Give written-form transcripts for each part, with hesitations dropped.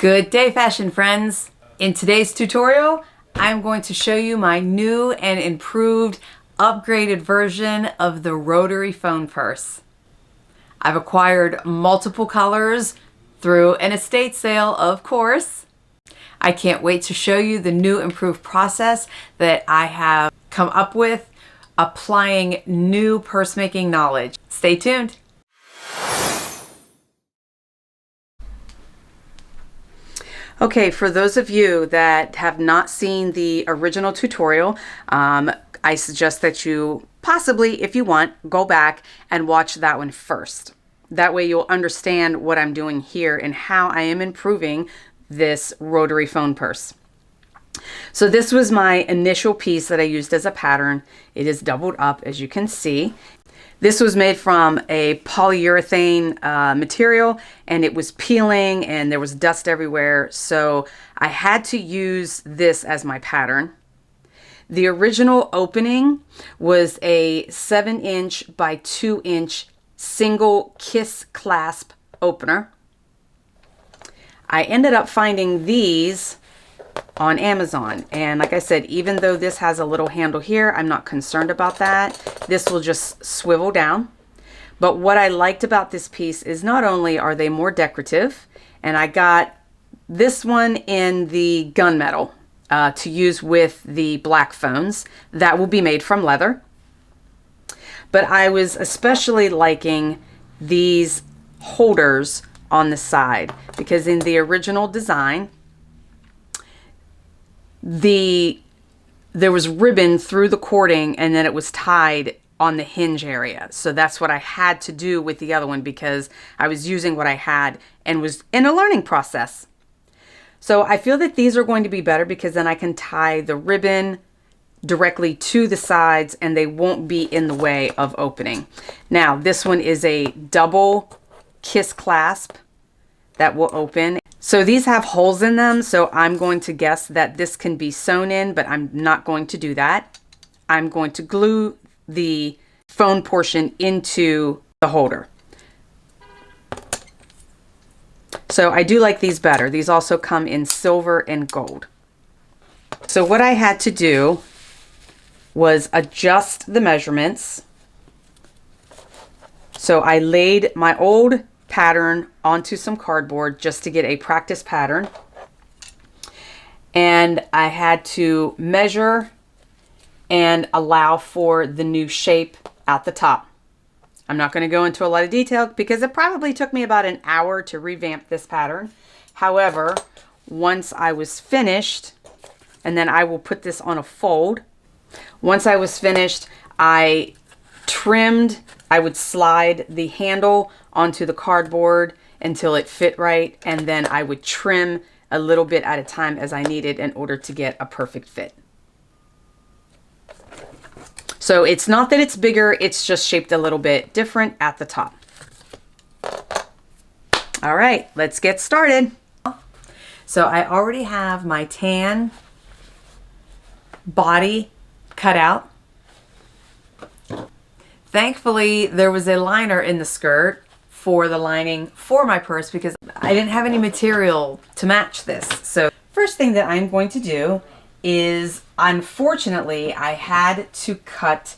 Good day, fashion friends. In today's tutorial, I'm going to show you my new and improved upgraded version of the rotary phone purse. I've acquired multiple colors through an estate sale, of course. I can't wait to show you the new improved process that I have come up with applying new purse making knowledge. Stay tuned. Okay, for those of you that have not seen the original tutorial, I suggest that you possibly, if you want, go back and watch that one first. That way you'll understand what I'm doing here and how I am improving this rotary phone purse. So this was my initial piece that I used as a pattern. It is doubled up, as you can see. This was made from a polyurethane material, and it was peeling and there was dust everywhere. So I had to use this as my pattern. The original opening was a 7-inch by 2-inch single kiss clasp opener. I ended up finding these on Amazon, and like I said, even though this has a little handle here, I'm not concerned about that. This will just swivel down. But what I liked about this piece is not only are they more decorative, and I got this one in the gunmetal to use with the black phones that will be made from leather, but I was especially liking these holders on the side, because in the original design there was ribbon through the cording and then it was tied on the hinge area. So that's what I had to do with the other one because I was using what I had and was in a learning process. So I feel that these are going to be better because then I can tie the ribbon directly to the sides and they won't be in the way of opening. Now this one is a double kiss clasp that will open. So these have holes in them, so I'm going to guess that this can be sewn in, but I'm not going to do that. I'm going to glue the phone portion into the holder. So I do like these better. These also come in silver and gold. So what I had to do was adjust the measurements. So I laid my old pattern onto some cardboard just to get a practice pattern, and I had to measure and allow for the new shape at the top. I'm not going to go into a lot of detail because it probably took me about an hour to revamp this pattern. However, once I was finished, and then I will put this on a fold. Once I was finished, I would slide the handle onto the cardboard until it fit right, and then I would trim a little bit at a time as I needed in order to get a perfect fit. So it's not that it's bigger, it's just shaped a little bit different at the top. All right, let's get started. So I already have my tan body cut out. Thankfully, there was a liner in the skirt for the lining for my purse because I didn't have any material to match this. So first thing that I'm going to do is, unfortunately, I had to cut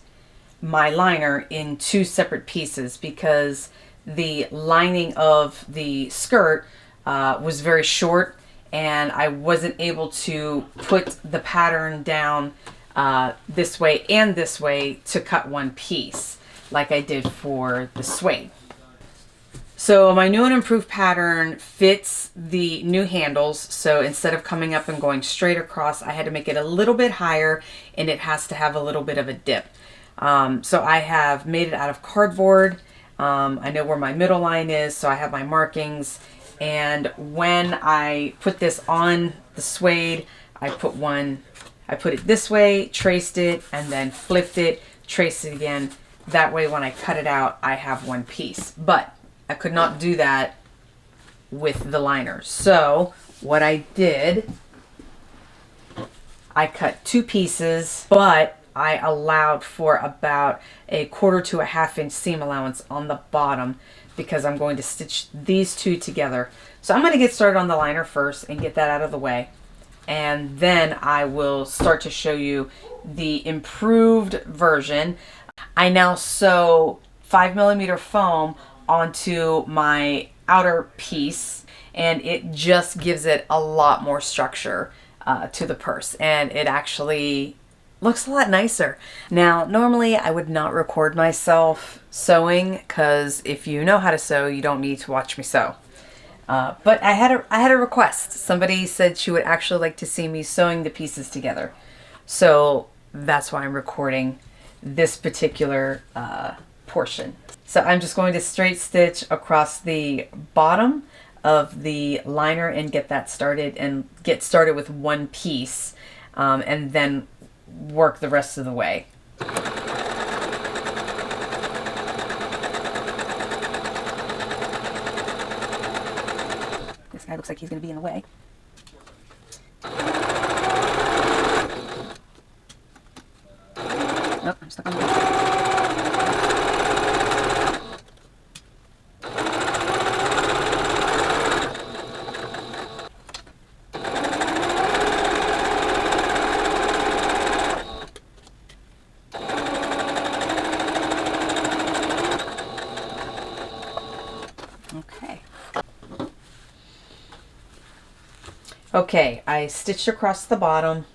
my liner in two separate pieces because the lining of the skirt was very short and I wasn't able to put the pattern down this way and this way to cut one piece like I did for the suede. So my new and improved pattern fits the new handles. So instead of coming up and going straight across, I had to make it a little bit higher and it has to have a little bit of a dip. So I have made it out of cardboard. I know where my middle line is, so I have my markings. And when I put this on the suede, I put it this way, traced it, and then flipped it, traced it again. That way when I cut it out, I have one piece. But I could not do that with the liner. So what I did, I cut two pieces, but I allowed for about a 1/4 to a 1/2 inch seam allowance on the bottom because I'm going to stitch these two together. So I'm going to get started on the liner first and get that out of the way. And then I will start to show you the improved version. I now sew 5mm foam onto my outer piece, and it just gives it a lot more structure to the purse, and it actually looks a lot nicer. Now, normally I would not record myself sewing, because if you know how to sew, you don't need to watch me sew. But I had a request. Somebody said she would actually like to see me sewing the pieces together. So that's why I'm recording this particular portion. So I'm just going to straight stitch across the bottom of the liner and get that started, and get started with one piece, and then work the rest of the way. This guy looks like he's going to be in the way. Nope, I'm stuck on the edge. Okay, I stitched across the bottom,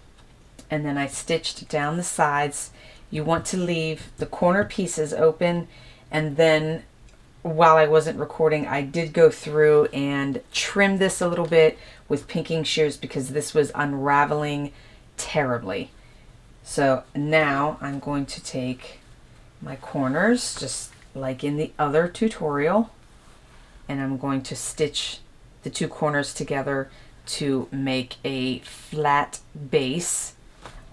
and then I stitched down the sides. You want to leave the corner pieces open, and then while I wasn't recording, I did go through and trim this a little bit with pinking shears because this was unraveling terribly. So now I'm going to take my corners, just like in the other tutorial, and I'm going to stitch the two corners together to make a flat base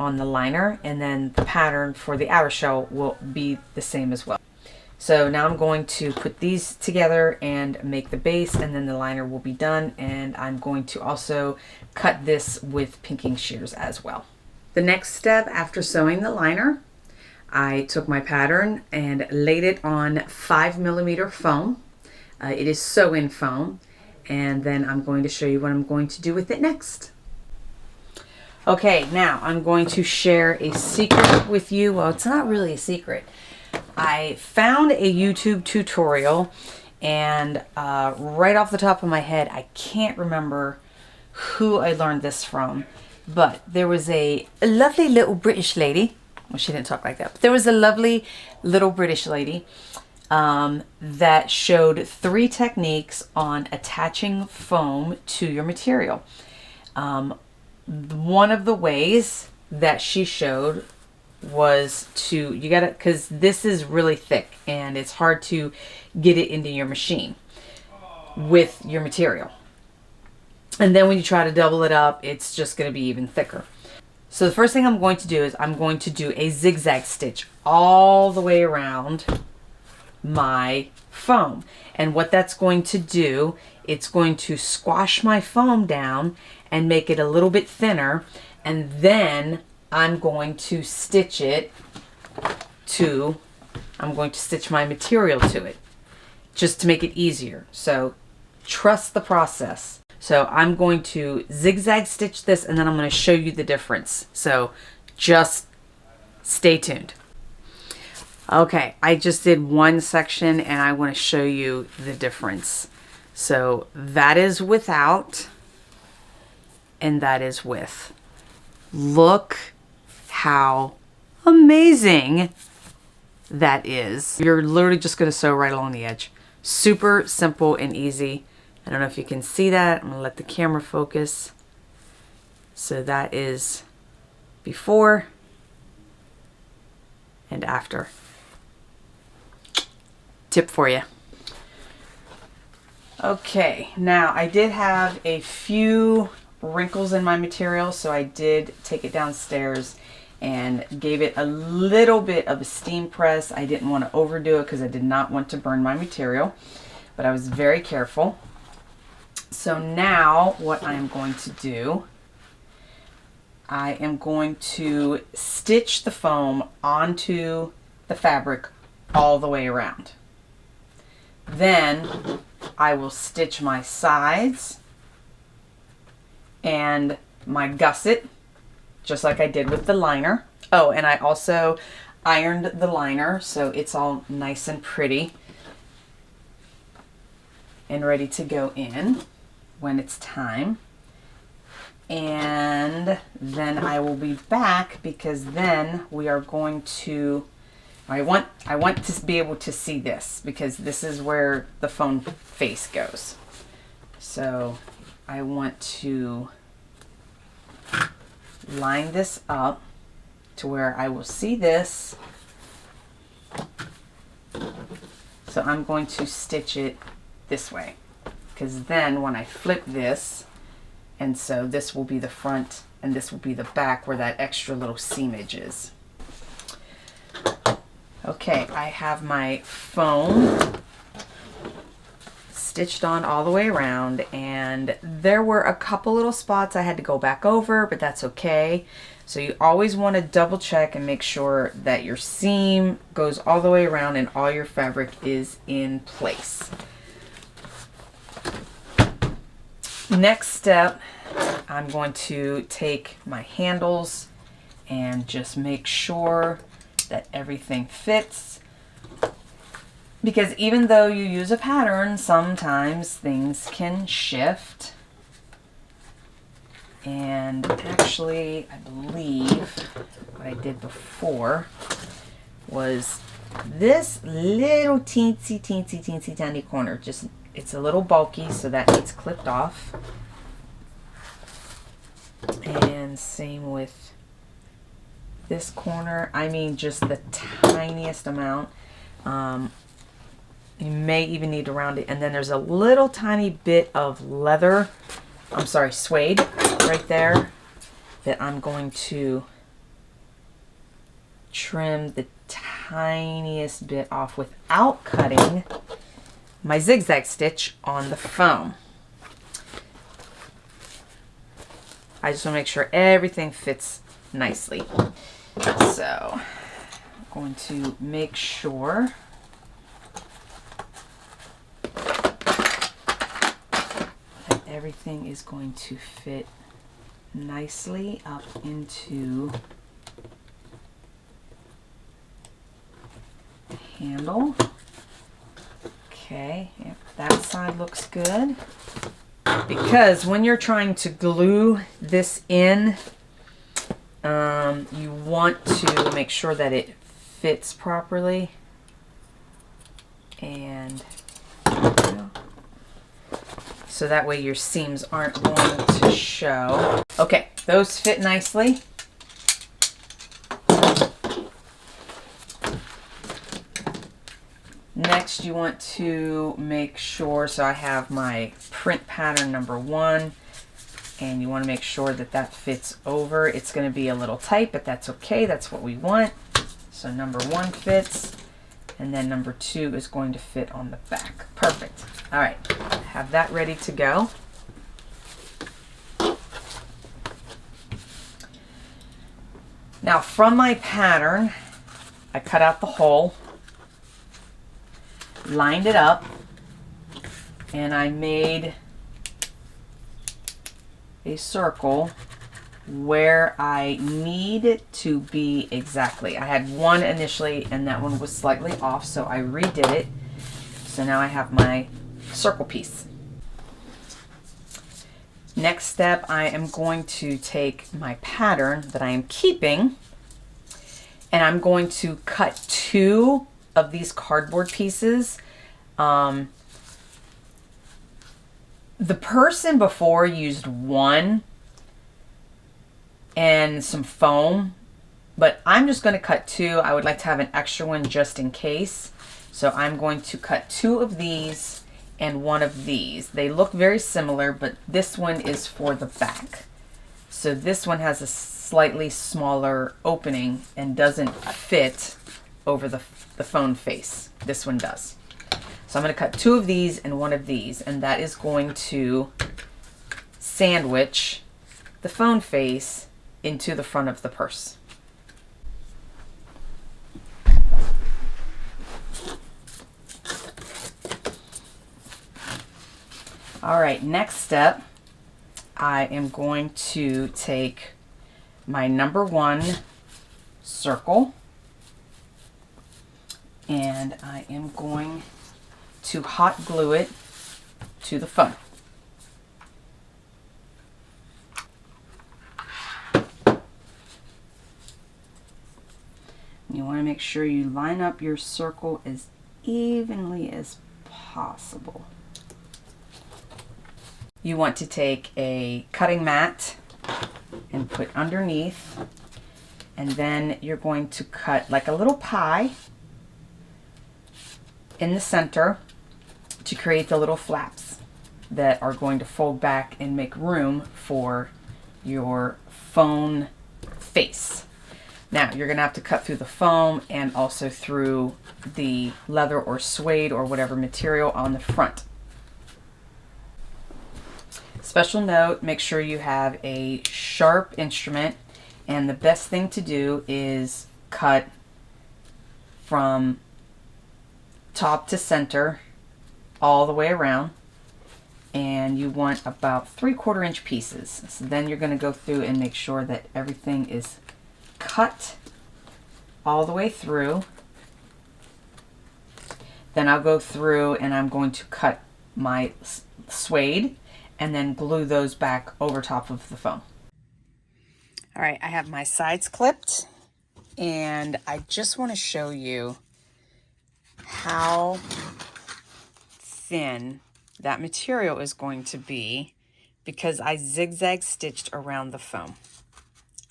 on the liner, and then the pattern for the outer shell will be the same as well. So now I'm going to put these together and make the base, and then the liner will be done, and I'm going to also cut this with pinking shears as well. The next step after sewing the liner, I took my pattern and laid it on 5mm foam. It is sew-in foam. And then I'm going to show you what I'm going to do with it next. Okay, now I'm going to share a secret with you. Well, it's not really a secret. I found a YouTube tutorial, and right off the top of my head, I can't remember who I learned this from, but there was a lovely little British lady. Well, she didn't talk like that, but there was a lovely little British lady that showed 3 techniques on attaching foam to your material. One of the ways that she showed was to, you gotta, because this is really thick and it's hard to get it into your machine with your material. And then when you try to double it up, it's just going to be even thicker. So the first thing I'm going to do is I'm going to do a zigzag stitch all the way around my foam. And what that's going to do, it's going to squash my foam down and make it a little bit thinner, and then I'm going to stitch it to, I'm going to stitch my material to it just to make it easier. So trust the process. So I'm going to zigzag stitch this, and then I'm going to show you the difference. So just stay tuned. Okay, I just did one section and I want to show you the difference. So that is without and that is with. Look how amazing that is. You're literally just going to sew right along the edge. Super simple and easy. I don't know if you can see that. I'm going to let the camera focus. So that is before and after. Tip for you. Okay, now I did have a few wrinkles in my material, so I did take it downstairs and gave it a little bit of a steam press. I didn't want to overdo it because I did not want to burn my material, but I was very careful. So now what I'm going to do, I am going to stitch the foam onto the fabric all the way around. Then I will stitch my sides and my gusset, just like I did with the liner. Oh, and I also ironed the liner so it's all nice and pretty and ready to go in when it's time. And then I will be back because then we are going to, I want to be able to see this because this is where the phone face goes. So I want to line this up to where I will see this. So I'm going to stitch it this way because then when I flip this, and so this will be the front and this will be the back where that extra little seamage is. Okay, I have my foam stitched on all the way around, and there were a couple little spots I had to go back over, but that's okay. So you always want to double check and make sure that your seam goes all the way around and all your fabric is in place. Next step, I'm going to take my handles and just make sure that everything fits, because even though you use a pattern, sometimes things can shift. And actually, I believe what I did before was this little teensy tiny corner. Just, it's a little bulky, so that needs clipped off. And same with this corner. I mean, just the tiniest amount. You may even need to round it. And then there's a little tiny bit of leather, I'm sorry, suede right there that I'm going to trim the tiniest bit off without cutting my zigzag stitch on the foam. I just want to make sure everything fits nicely. So I'm going to make sure that everything is going to fit nicely up into the handle. Okay, yep, that side looks good. Because when you're trying to glue this in, you want to make sure that it fits properly. And so that way your seams aren't going to show. Okay, those fit nicely. Next, you want to make sure, so I have my print pattern number 1, and you want to make sure that that fits over. It's going to be a little tight, but that's okay. That's what we want. So number 1 fits, and then number 2 is going to fit on the back. Perfect. All right, have that ready to go. Now from my pattern, I cut out the hole, lined it up, and I made a circle where I need it to be exactly. I had one initially and that one was slightly off, so I redid it. So now I have my circle piece. Next step, I am going to take my pattern that I am keeping, and I'm going to cut 2 of these cardboard pieces. The person before used 1 and some foam, but I'm just going to cut 2. I would like to have an extra one just in case. So I'm going to cut 2 of these and 1 of these. They look very similar, but this one is for the back. So this one has a slightly smaller opening and doesn't fit over the phone face. This one does. So I'm going to cut 2 of these and 1 of these, and that is going to sandwich the phone face into the front of the purse. All right, next step, I am going to take my number 1 circle, and I am going to hot glue it to the foam. You want to make sure you line up your circle as evenly as possible. You want to take a cutting mat and put underneath, and then you're going to cut like a little pie in the center to create the little flaps that are going to fold back and make room for your phone face. Now you're going to have to cut through the foam and also through the leather or suede or whatever material on the front. Special note, make sure you have a sharp instrument, and the best thing to do is cut from top to center all the way around, and you want about 3/4 inch pieces. So then you're going to go through and make sure that everything is cut all the way through. Then I'll go through and I'm going to cut my suede and then glue those back over top of the foam. All right, I have my sides clipped, and I just want to show you how thin that material is going to be because I zigzag stitched around the foam.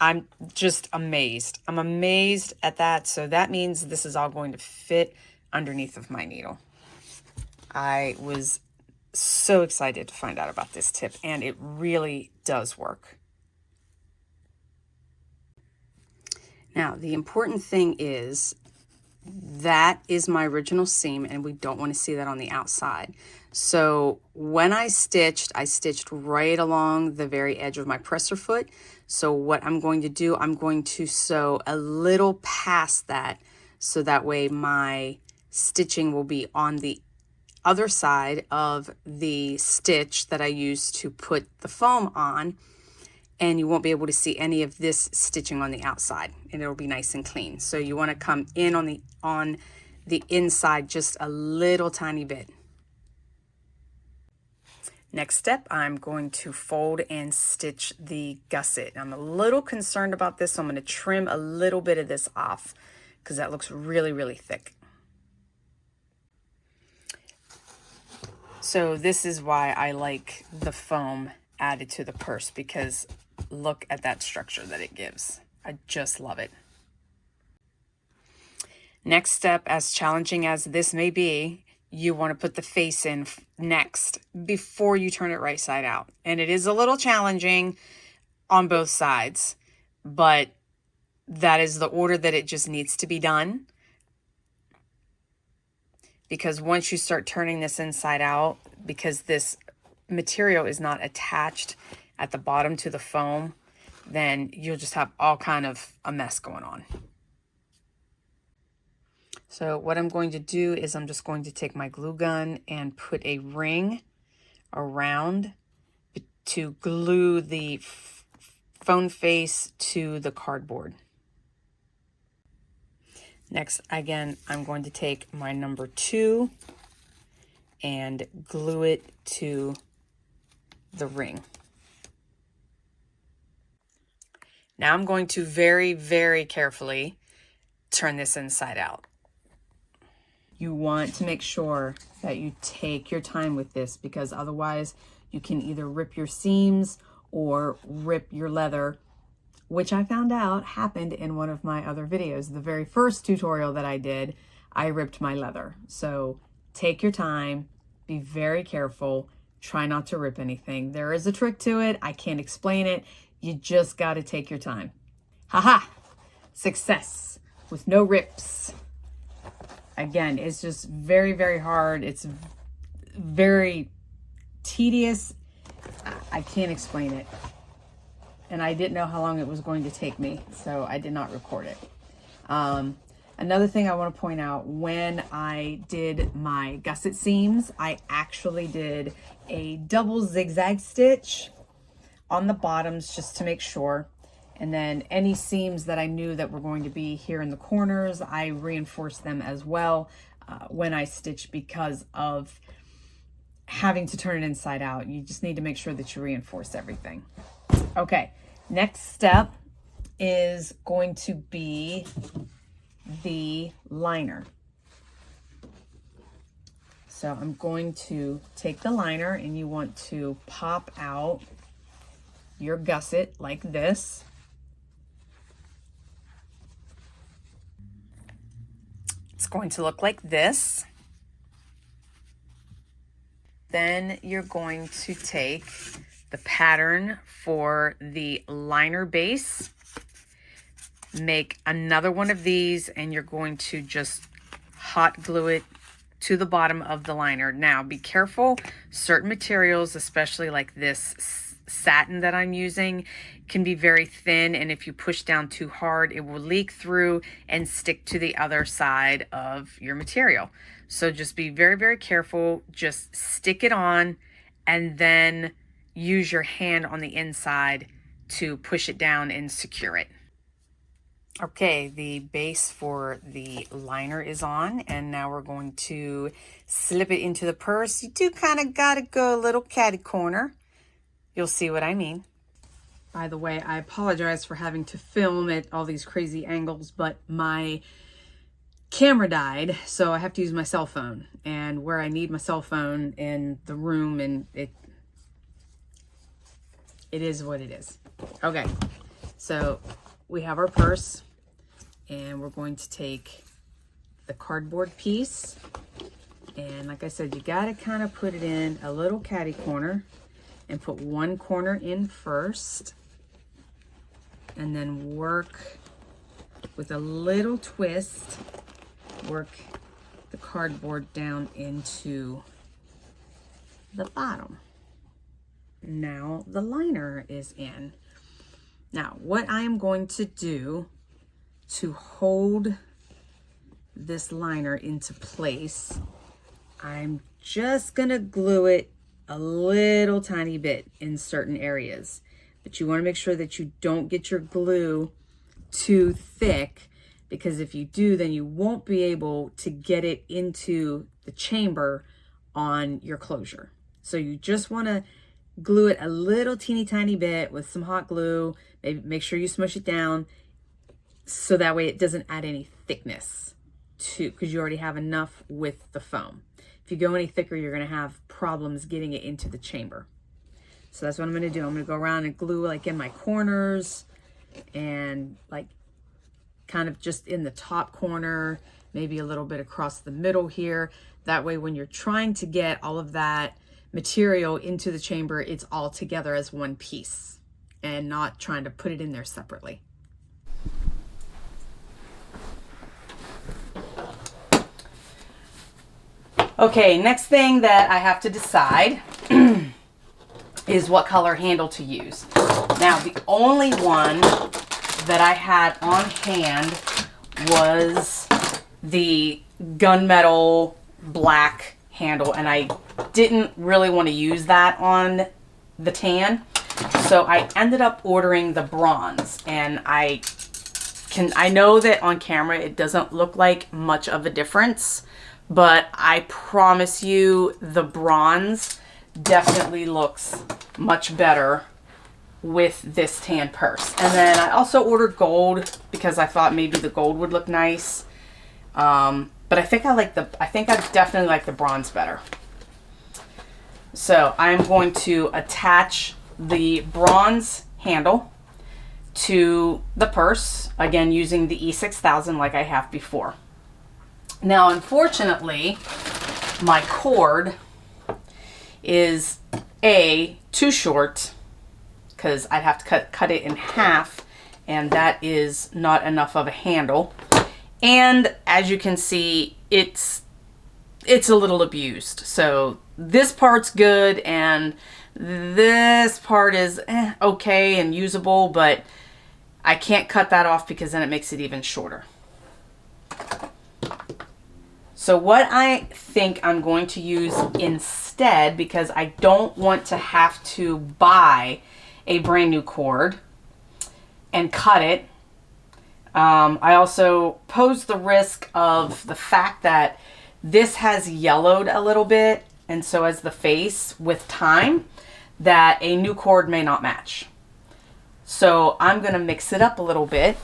I'm just amazed. I'm amazed at that. So that means this is all going to fit underneath of my needle. I was so excited to find out about this tip, and it really does work. Now, the important thing is that is my original seam, and we don't want to see that on the outside. So when I stitched right along the very edge of my presser foot. So what I'm going to do, I'm going to sew a little past that, so that way my stitching will be on the other side of the stitch that I used to put the foam on, and you won't be able to see any of this stitching on the outside, and it'll be nice and clean. So you want to come in on the inside just a little tiny bit. Next step, I'm going to fold and stitch the gusset. I'm a little concerned about this, so I'm going to trim a little bit of this off because that looks really, really thick. So this is why I like the foam added to the purse, because look at that structure that it gives. I just love it. Next step, as challenging as this may be, you want to put the face in next before you turn it right side out. And it is a little challenging on both sides, but that is the order that it just needs to be done. Because once you start turning this inside out, because this material is not attached at the bottom to the foam, then you'll just have all kind of a mess going on. So what I'm going to do is I'm just going to take my glue gun and put a ring around to glue the phone face to the cardboard. Next, again, I'm going to take my number 2 and glue it to the ring. Now I'm going to very, very carefully turn this inside out. You want to make sure that you take your time with this, because otherwise you can either rip your seams or rip your leather, which I found out happened in one of my other videos. The very first tutorial that I did, I ripped my leather. So take your time, be very careful, try not to rip anything. There is a trick to it. I can't explain it. You just got to take your time. Haha, success with no rips. Again, it's just very, very hard. It's very tedious. I can't explain it. And I didn't know how long it was going to take me, so I did not record it. Another thing I want to point out, when I did my gusset seams, I actually did a double zigzag stitch on the bottoms just to make sure. And then any seams that I knew that were going to be here in the corners, I reinforced them as well when I stitched, because of having to turn it inside out. You just need to make sure that you reinforce everything. Okay, next step is going to be the liner. So I'm going to take the liner, and you want to pop out your gusset like this. It's going to look like this. Then you're going to take the pattern for the liner base, make another one of these, and you're going to just hot glue it to the bottom of the liner. Now be careful, certain materials, especially like this satin that I'm using, can be very thin, and if you push down too hard, it will leak through and stick to the other side of your material. So just be very, very careful. Just stick it on and then use your hand on the inside to push it down and secure it. Okay, the base for the liner is on, and now we're going to slip it into the purse. You do kind of got to go a little catty corner. You'll see what I mean. By the way, I apologize for having to film at all these crazy angles, but my camera died, so I have to use my cell phone. And where I need my cell phone in the room, and it is what it is. Okay, so we have our purse, and we're going to take the cardboard piece, and like I said, you got to kind of put it in a little catty corner and put one corner in first, and then work with a little twist, work the cardboard down into the bottom. Now the liner is in. Now what I am going to do to hold this liner into place, I'm just gonna glue it a little tiny bit in certain areas, but you want to make sure that you don't get your glue too thick, because if you do, then you won't be able to get it into the chamber on your closure. So you just want to glue it a little teeny tiny bit with some hot glue. Maybe make sure you smush it down so that way it doesn't add any thickness to, because you already have enough with the foam. If you go any thicker, you're going to have problems getting it into the chamber. So that's what I'm going to do. I'm going to go around and glue like in my corners, and like kind of just in the top corner, maybe a little bit across the middle here. That way when you're trying to get all of that material into the chamber, it's all together as one piece and not trying to put it in there separately. Okay, next thing that I have to decide is what color handle to use. Now, the only one that I had on hand was the gunmetal black handle, and I didn't really want to use that on the tan. So I ended up ordering the bronze, and I know that on camera it doesn't look like much of a difference, but I promise you the bronze definitely looks much better with this tan purse. And then I also ordered gold because I thought maybe the gold would look nice. But I think I definitely like the bronze better. So I'm going to attach the bronze handle to the purse, again using the E6000 like I have before. Now, unfortunately, my cord is too short, because I'd have to cut it in half, and that is not enough of a handle. And as you can see, it's a little abused. So this part's good, and this part is okay and usable, but I can't cut that off because then it makes it even shorter. So what I think I'm going to use instead, because I don't want to have to buy a brand new cord and cut it. I also pose the risk of the fact that this has yellowed a little bit, and so as the face with time, that a new cord may not match. So I'm going to mix it up a little bit,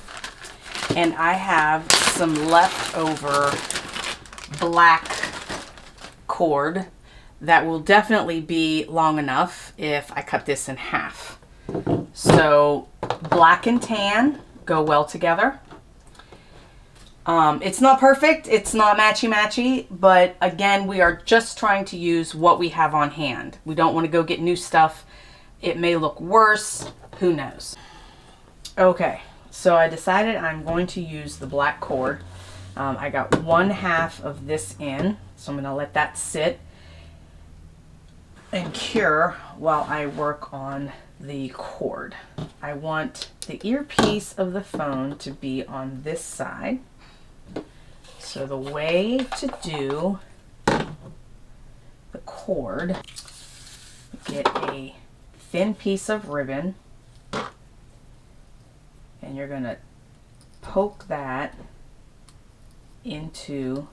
and I have some leftover black cord that will definitely be long enough if I cut this in half. So black and tan go well together. It's not perfect, it's not matchy-matchy, but again, we are just trying to use what we have on hand. We don't want to go get new stuff. It may look worse, who knows. Okay, so I decided I'm going to use the black cord. I got 1/2 of this in, so I'm going to let that sit and cure while I work on the cord. I want the earpiece of the phone to be on this side. So the way to do the cord, get a thin piece of ribbon, and you're going to poke that into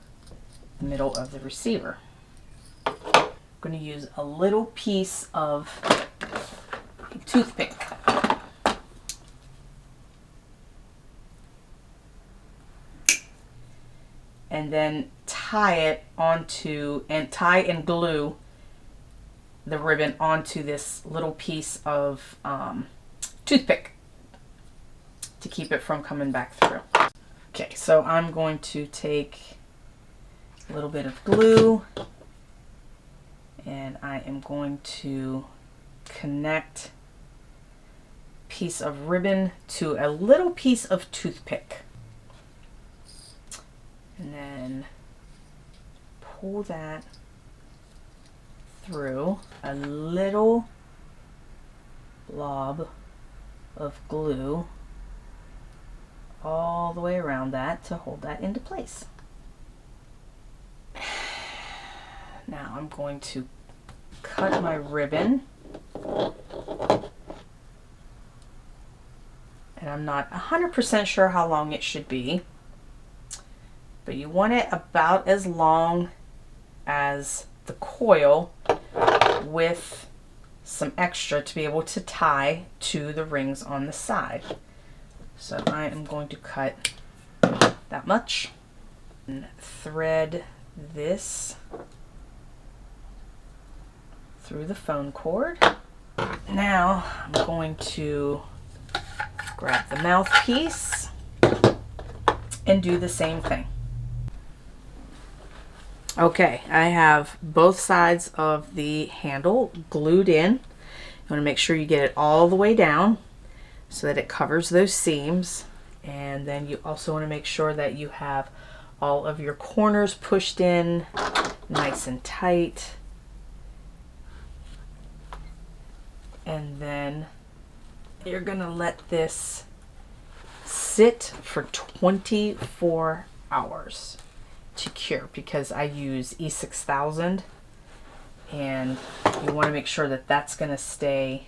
the middle of the receiver. I'm going to use a little piece of a toothpick. And then tie it onto, and tie and glue the ribbon onto this little piece of toothpick to keep it from coming back through. Okay, so I'm going to take a little bit of glue, and I am going to connect a piece of ribbon to a little piece of toothpick. And then pull that through a little blob of glue all the way around that to hold that into place. Now I'm going to cut my ribbon, and I'm not 100% sure how long it should be, but you want it about as long as the coil with some extra to be able to tie to the rings on the side. So I am going to cut that much and thread this through the phone cord. Now I'm going to grab the mouthpiece and do the same thing. Okay, I have both sides of the handle glued in. You want to make sure you get it all the way down so that it covers those seams. And then you also want to make sure that you have all of your corners pushed in nice and tight. And then you're going to let this sit for 24 hours. To cure, because I use E6000, and you want to make sure that that's going to stay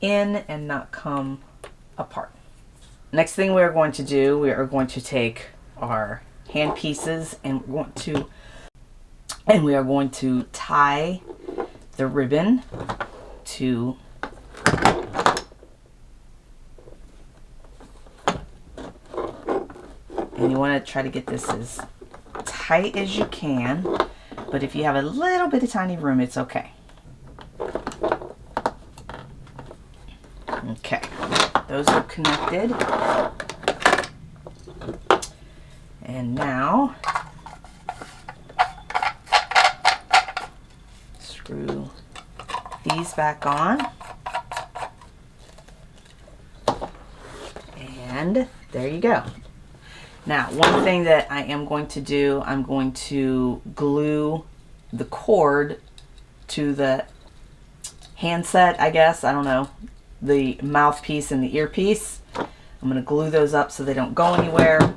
in and not come apart. Next thing we are going to do, we are going to take our hand pieces and we are going to tie the ribbon to and you want to try to get this as tight as you can, but if you have a little bit of tiny room, it's okay. Okay, those are connected. And now screw these back on. And there you go. Now, one thing that I am going to do, I'm going to glue the cord to the handset, I guess. I don't know, the mouthpiece and the earpiece. I'm going to glue those up so they don't go anywhere.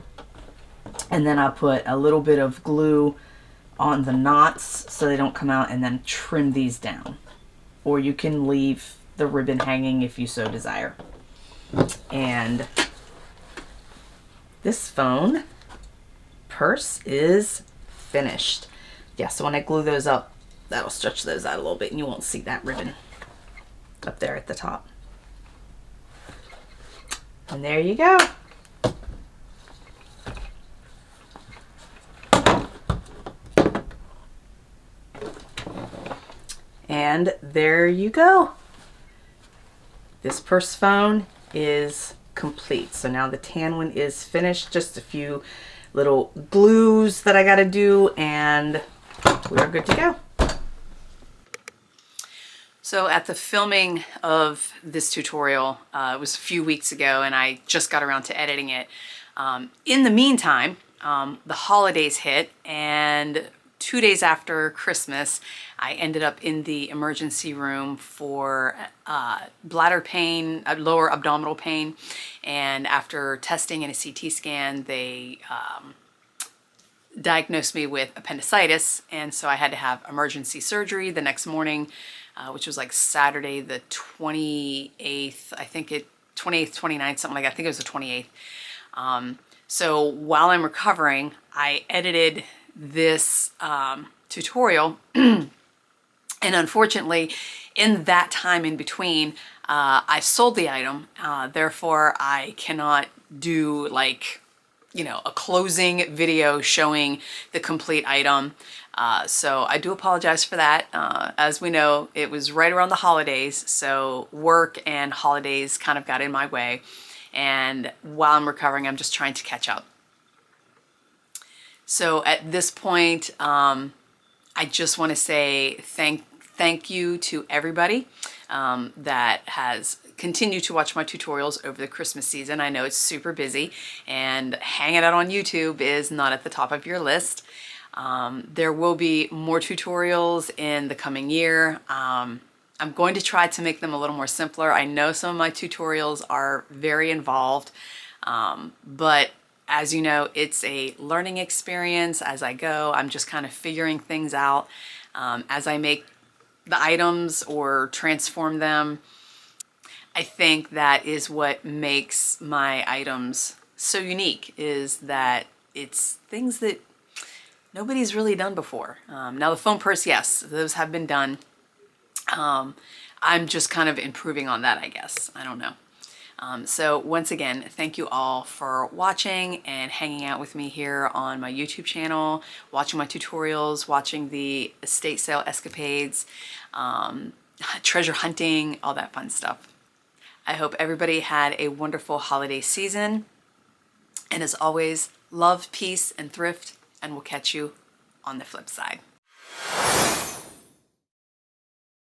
And And then I put a little bit of glue on the knots so they don't come out, and then trim these down. Or you can leave the ribbon hanging if you so desire. And this phone purse is finished. Yeah, so when I glue those up, that'll stretch those out a little bit and you won't see that ribbon up there at the top. And there you go. And there you go. This purse phone is complete. So now the tan one is finished. Just a few little glues that I got to do, and we are good to go. So at the filming of this tutorial, it was a few weeks ago, and I just got around to editing it. In the meantime, the holidays hit, and 2 days after Christmas, I ended up in the emergency room for bladder pain, lower abdominal pain, and after testing and a CT scan, they diagnosed me with appendicitis, and so I had to have emergency surgery the next morning, which was like Saturday the 28th, I think 28th, 29th, something like that. I think it was the 28th. So while I'm recovering, I edited this tutorial, and unfortunately, in that time in between, I sold the item, therefore I cannot do like, you know, a closing video showing the complete item. So I do apologize for that. As we know, it was right around the holidays, so work and holidays kind of got in my way. And while I'm recovering, I'm just trying to catch up. So at this point, I just want to say thank you to everybody that has continued to watch my tutorials over the Christmas season. I know it's super busy, and hanging out on YouTube is not at the top of your list. There will be more tutorials in the coming year. I'm going to try to make them a little more simpler. I know some of my tutorials are very involved, but as you know, it's a learning experience as I go. I'm just kind of figuring things out as I make the items or transform them. I think that is what makes my items so unique, is that it's things that nobody's really done before. Now the phone purse, yes, those have been done. I'm just kind of improving on that, I guess. I don't know. So once again, thank you all for watching and hanging out with me here on my YouTube channel, watching my tutorials, watching the estate sale escapades, treasure hunting, all that fun stuff. I hope everybody had a wonderful holiday season. And as always, love, peace, and thrift, and we'll catch you on the flip side.